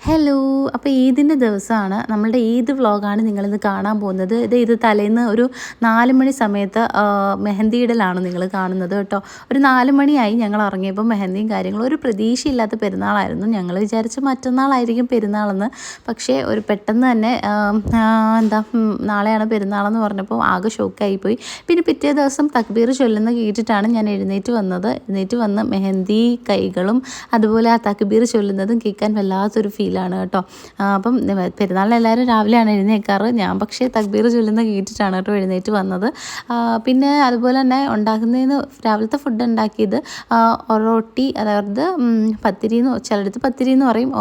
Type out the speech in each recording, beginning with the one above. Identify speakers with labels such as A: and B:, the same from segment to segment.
A: Hello, അപ്പോൾ ഈദിൻ്റെ ദിവസമാണ്. നമ്മളുടെ ഈദ് വ്ളോഗാണ് നിങ്ങളിന്ന് കാണാൻ പോകുന്നത്. ഇത് തലേന്ന് ഒരു 4 മണി സമയത്ത് മെഹന്തി ഇടലാണ് നിങ്ങൾ കാണുന്നത് കേട്ടോ. ഒരു 4 മണിയായി ഞങ്ങൾ ഇറങ്ങിയപ്പോൾ മെഹന്തിയും കാര്യങ്ങളും. ഒരു പ്രതീക്ഷയില്ലാത്ത പെരുന്നാളായിരുന്നു. ഞങ്ങൾ വിചാരിച്ച് മറ്റന്നാളായിരിക്കും പെരുന്നാളെന്ന്. പക്ഷേ ഒരു പെട്ടെന്ന് തന്നെ നാളെയാണ് പെരുന്നാളെന്ന് പറഞ്ഞപ്പോൾ ആകെ ഷോക്കായിപ്പോയി. പിന്നെ പിറ്റേ ദിവസം തക്ബീർ ചൊല്ലുന്ന കേട്ടിട്ടാണ് ഞാൻ എഴുന്നേറ്റ് വന്ന് മെഹന്തി കൈകളും അതുപോലെ ആ തക്ബീർ ചൊല്ലുന്നതും കേൾക്കാൻ വല്ലാത്തൊരു ഫീലാണ് കേട്ടോ. അപ്പം പെരുന്നാളിന് എല്ലാവരും രാവിലെയാണ് എഴുന്നേൽക്കാറ്. ഞാൻ പക്ഷേ തക്ബീർ ചൊല്ലുന്ന കേട്ടിട്ടാണ് കേട്ടോ എഴുന്നേറ്റ് വന്നത്. പിന്നെ അതുപോലെ തന്നെ ഉണ്ടാക്കുന്നതിന് രാവിലത്തെ ഫുഡ് ഉണ്ടാക്കിയത് ഒറോട്ടി, അതായത് പത്തിരി എന്ന് ചിലടത്ത് പത്തിരി എന്ന് പറയും.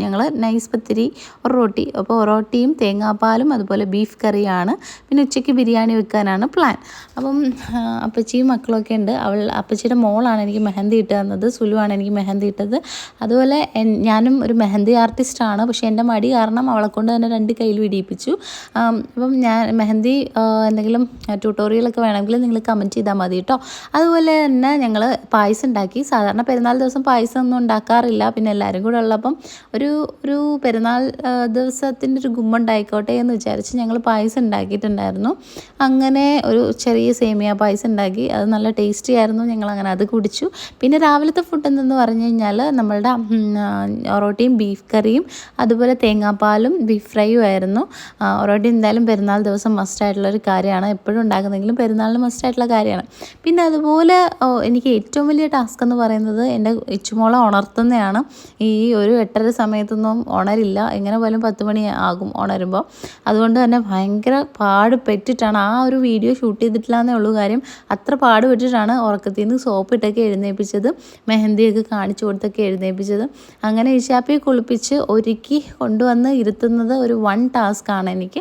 A: ഞങ്ങൾ നൈസ് പത്തിരി ഒറോട്ടി. അപ്പോൾ ഒറോട്ടിയും തേങ്ങാപ്പാലും അതുപോലെ ബീഫ് കറിയാണ്. പിന്നെ ഉച്ചയ്ക്ക് ബിരിയാണി വെക്കാനാണ് പ്ലാൻ. അപ്പം അപ്പച്ചിയും മക്കളൊക്കെ ഉണ്ട്. അപ്പച്ചിയുടെ മോളാണ് എനിക്ക് മെഹന്തി ഇട്ട് തന്നത്. സുലുവാണ് എനിക്ക് മെഹന്തി ഇട്ടത്. അതുപോലെ ഞാനും ഒരു മെഹന്തി ആർട്ടിസ്റ്റാണ്. പക്ഷേ എൻ്റെ മടി കാരണം അവളെ കൊണ്ട് തന്നെ 2 കയ്യിൽ വിടിയിപ്പിച്ചു. അപ്പം ഞാൻ മെഹന്തി എന്തെങ്കിലും ട്യൂട്ടോറിയലൊക്കെ വേണമെങ്കിൽ നിങ്ങൾ കമൻറ്റ് ചെയ്താൽ മതി കേട്ടോ. അതുപോലെ തന്നെ ഞങ്ങൾ പായസം ഉണ്ടാക്കി. സാധാരണ പെരുന്നാൾ ദിവസം പായസം ഒന്നും ഉണ്ടാക്കാറില്ല. പിന്നെ എല്ലാവരും കൂടെ ഉള്ളപ്പം ഒരു പെരുന്നാൾ ദിവസത്തിൻ്റെ ഒരു ഗുമ്മുണ്ടായിക്കോട്ടെ എന്ന് വിചാരിച്ച് ഞങ്ങൾ പായസം ഉണ്ടാക്കിയിട്ടുണ്ടായിരുന്നു. അങ്ങനെ ഒരു ചെറിയ സേമിയ പായസം ഉണ്ടാക്കി. അത് നല്ല ടേസ്റ്റി ആയിരുന്നു. ഞങ്ങളങ്ങനെ അത് കുടിച്ചു. പിന്നെ രാവിലത്തെ ഫുഡ് എന്തെന്ന് പറഞ്ഞു കഴിഞ്ഞാൽ നമ്മളുടെ ഒറോട്ടിയും ബീഫ് കറിയും അതുപോലെ തേങ്ങാപ്പാലും ബീഫ് ഫ്രൈയും ആയിരുന്നു. ഒറോട്ടി എന്തായാലും പെരുന്നാൾ ദിവസം മസ്റ്റായിട്ടുള്ളൊരു കാര്യമാണ്. എപ്പോഴും ഉണ്ടാക്കുന്നെങ്കിലും പെരുന്നാളിന് മസ്റ്റായിട്ടുള്ള കാര്യമാണ്. പിന്നെ അതുപോലെ എനിക്ക് ഏറ്റവും വലിയ ടാസ്ക് എന്ന് പറയുന്നത് എൻ്റെ ഇച്ചുമോളെ ഉണർത്തുന്നതാണ്. ഈ ഒരു 8:30 സമയത്തൊന്നും ഉണരില്ല. എങ്ങനെ പോലും 10 മണി ആകും ഉണരുമ്പോൾ. അതുകൊണ്ട് തന്നെ ഭയങ്കര പാടുപെട്ടിട്ടാണ് ആ ഒരു വീഡിയോ ഷൂട്ട് ചെയ്തിട്ടില്ല എന്നേ ഉള്ളൂ കാര്യം. അത്ര പാടുപെട്ടിട്ടാണ് ഉറക്കത്തിൽ നിന്ന് സോപ്പിട്ടൊക്കെ എഴുന്നേൽപ്പിച്ചത്, മെഹന്തിയൊക്കെ കാണിച്ചു കൊടുത്തൊക്കെ എഴുന്നേൽപ്പിച്ചത്. അങ്ങനെ ഇശാപ്പിയെ കുളിപ്പിച്ച് ഒരുക്കി കൊണ്ടുവന്ന് ഇരുത്തുന്നത് ഒരു ടാസ്ക്കാണ് എനിക്ക്.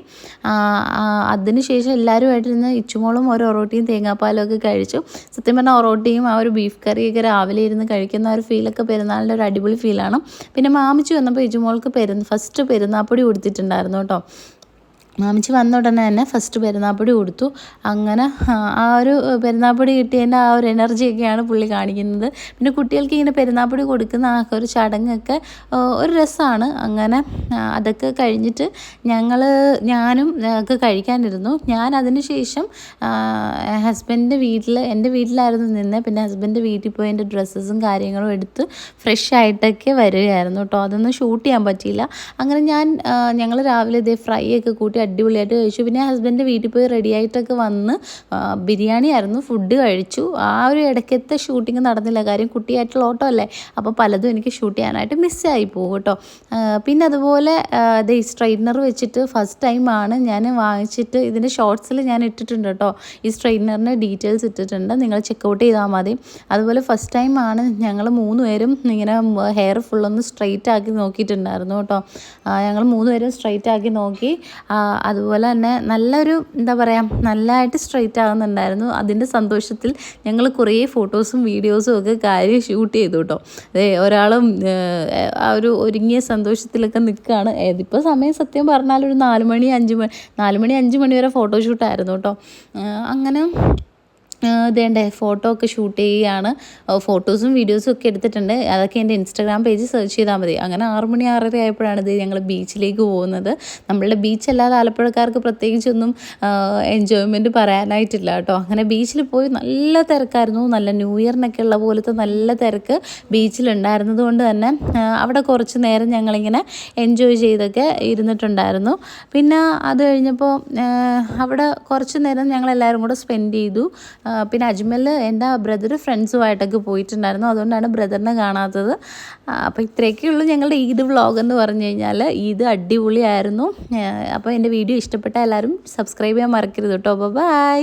A: അതിനുശേഷം എല്ലാവരുമായിട്ടിരുന്ന് ഇച്ചുമോളും ഒരു ഒറോട്ടിയും തേങ്ങാപ്പാലും ഒക്കെ കഴിച്ചു. സത്യം പറഞ്ഞാൽ ഒറോട്ടിയും ആ ഒരു ബീഫ് കറിയൊക്കെ രാവിലെ ഇരുന്ന് കഴിക്കുന്ന ഒരു ഫീലൊക്കെ പെരുന്നാളിൻ്റെ ഒരു അടിപൊളി ഫീലാണ്. പിന്നെ മാമിച്ചു വന്നപ്പോൾ ഇച്ചുമോൾക്ക് ഫസ്റ്റ് പെരുന്നാപ്പൊടി കൊടുത്തിട്ടുണ്ടായിരുന്നു കേട്ടോ. മാമിച്ച് വന്ന ഉടനെ തന്നെ ഫസ്റ്റ് പെരുന്നാപ്പൊടി കൊടുത്തു. അങ്ങനെ ആ ഒരു പെരുന്നാപ്പൊടി കിട്ടിയതിൻ്റെ ആ ഒരു എനർജിയൊക്കെയാണ് പുള്ളി കാണിക്കുന്നത്. പിന്നെ കുട്ടികൾക്ക് ഇങ്ങനെ പെരുന്നാപ്പൊടി കൊടുക്കുന്ന ആ ഒരു ചടങ്ങൊക്കെ ഒരു രസമാണ്. അങ്ങനെ അതൊക്കെ കഴിഞ്ഞിട്ട് ഞാനും ഒക്കെ കഴിക്കാനിരുന്നു. ഞാൻ അതിന് ശേഷം എൻ്റെ വീട്ടിലായിരുന്നു നിന്ന്. പിന്നെ ഹസ്ബൻഡ് വീട്ടിൽ പോയി എൻ്റെ ഡ്രസ്സസും കാര്യങ്ങളും എടുത്ത് ഫ്രഷ് ആയിട്ടൊക്കെ വരികയായിരുന്നു കേട്ടോ. അതൊന്നും ഷൂട്ട് ചെയ്യാൻ പറ്റിയില്ല. അങ്ങനെ ഞങ്ങൾ രാവിലെ ഇതേ ഫ്രൈ ഒക്കെ കൂട്ടി അടിപൊളിയായിട്ട് കഴിച്ചു. പിന്നെ ഹസ്ബൻഡ് വീട്ടിൽ പോയി റെഡി ആയിട്ടൊക്കെ വന്ന് ബിരിയാണി ആയിരുന്നു ഫുഡ് കഴിച്ചു. ആ ഒരു ഇടയ്ക്കത്തെ ഷൂട്ടിങ് നടന്നില്ല കാര്യം കുട്ടിയായിട്ടുള്ള ഓട്ടോ അല്ലേ. അപ്പോൾ പലതും എനിക്ക് ഷൂട്ട് ചെയ്യാനായിട്ട് മിസ്സായി പോകും കേട്ടോ. പിന്നെ അതുപോലെ ഈ സ്ട്രെയിറ്റ്നർ വെച്ചിട്ട് ഫസ്റ്റ് ടൈമാണ് ഞാൻ വാങ്ങിച്ചിട്ട്. ഇതിൻ്റെ ഷോർട്സിൽ ഞാൻ ഇട്ടിട്ടുണ്ട് കേട്ടോ. ഈ സ്ട്രെയിറ്റ്നറിൻ്റെ ഡീറ്റെയിൽസ് ഇട്ടിട്ടുണ്ട്, നിങ്ങൾ ചെക്കൗട്ട് ചെയ്താൽ മതി. അതുപോലെ ഫസ്റ്റ് ടൈമാണ് ഞങ്ങൾ 3 പേരും ഇങ്ങനെ ഹെയർ ഫുള്ളൊന്ന് സ്ട്രെയിറ്റ് ആക്കി നോക്കിയിട്ടുണ്ടായിരുന്നു കേട്ടോ. ഞങ്ങൾ 3 പേരും സ്ട്രെയിറ്റ് ആക്കി നോക്കി. അതുപോലെ തന്നെ നല്ലൊരു നല്ലതായിട്ട് സ്ട്രെയിറ്റ് ആകുന്നുണ്ടായിരുന്നു. അതിൻ്റെ സന്തോഷത്തിൽ ഞങ്ങൾ കുറേ ഫോട്ടോസും വീഡിയോസും ഒക്കെ കാര്യം ഷൂട്ട് ചെയ്തു കേട്ടോ. ഒരാളും ആ ഒരു ഒരുങ്ങിയ സന്തോഷത്തിലൊക്കെ നിൽക്കുകയാണ്. ഇതിപ്പോൾ സമയം സത്യം പറഞ്ഞാൽ ഒരു 4 മണി 5 മണി വരെ ഫോട്ടോഷൂട്ടായിരുന്നു കേട്ടോ. അങ്ങനെ ഫോട്ടോ ഒക്കെ ഷൂട്ട് ചെയ്യുകയാണ്. ഫോട്ടോസും വീഡിയോസും ഒക്കെ എടുത്തിട്ടുണ്ട്. അതൊക്കെ എൻ്റെ ഇൻസ്റ്റാഗ്രാം പേജ് സെർച്ച് ചെയ്താൽ മതി. അങ്ങനെ 6 മണി 6:30 ആയപ്പോഴാണ് ഞങ്ങൾ ബീച്ചിലേക്ക് പോകുന്നത്. നമ്മളുടെ ബീച്ചല്ലാതെ ആലപ്പുഴക്കാർക്ക് പ്രത്യേകിച്ചൊന്നും എൻജോയ്മെൻറ്റ് പറയാനായിട്ടില്ല കേട്ടോ. അങ്ങനെ ബീച്ചിൽ പോയി നല്ല തിരക്കായിരുന്നു. നല്ല ന്യൂ ഇയറിനൊക്കെ ഉള്ള പോലത്തെ നല്ല തിരക്ക് ബീച്ചിലുണ്ടായിരുന്നത് കൊണ്ട് തന്നെ അവിടെ കുറച്ച് നേരം ഞങ്ങളിങ്ങനെ എൻജോയ് ചെയ്തൊക്കെ ഇരുന്നിട്ടുണ്ടായിരുന്നു. പിന്നെ അത് കഴിഞ്ഞപ്പോൾ അവിടെ കുറച്ച് നേരം ഞങ്ങളെല്ലാവരും കൂടെ സ്പെൻഡ് ചെയ്തു. പിന്നെ അജ്മലിൽ എൻ്റെ ബ്രദർ ഫ്രണ്ട്സുമായിട്ടൊക്കെ പോയിട്ടുണ്ടായിരുന്നു. അതുകൊണ്ടാണ് ബ്രദറിനെ കാണാത്തത്. അപ്പോൾ ഇത്രയൊക്കെ ഉള്ളൂ ഞങ്ങളുടെ ഈദ് വ്ളോഗ് എന്ന് പറഞ്ഞു കഴിഞ്ഞാൽ. ഈദ് അടിപൊളിയായിരുന്നു. അപ്പോൾ എൻ്റെ വീഡിയോ ഇഷ്ടപ്പെട്ട എല്ലാവരും സബ്സ്ക്രൈബ് ചെയ്യാൻ മറക്കരുത് കേട്ടോ. ബൈ.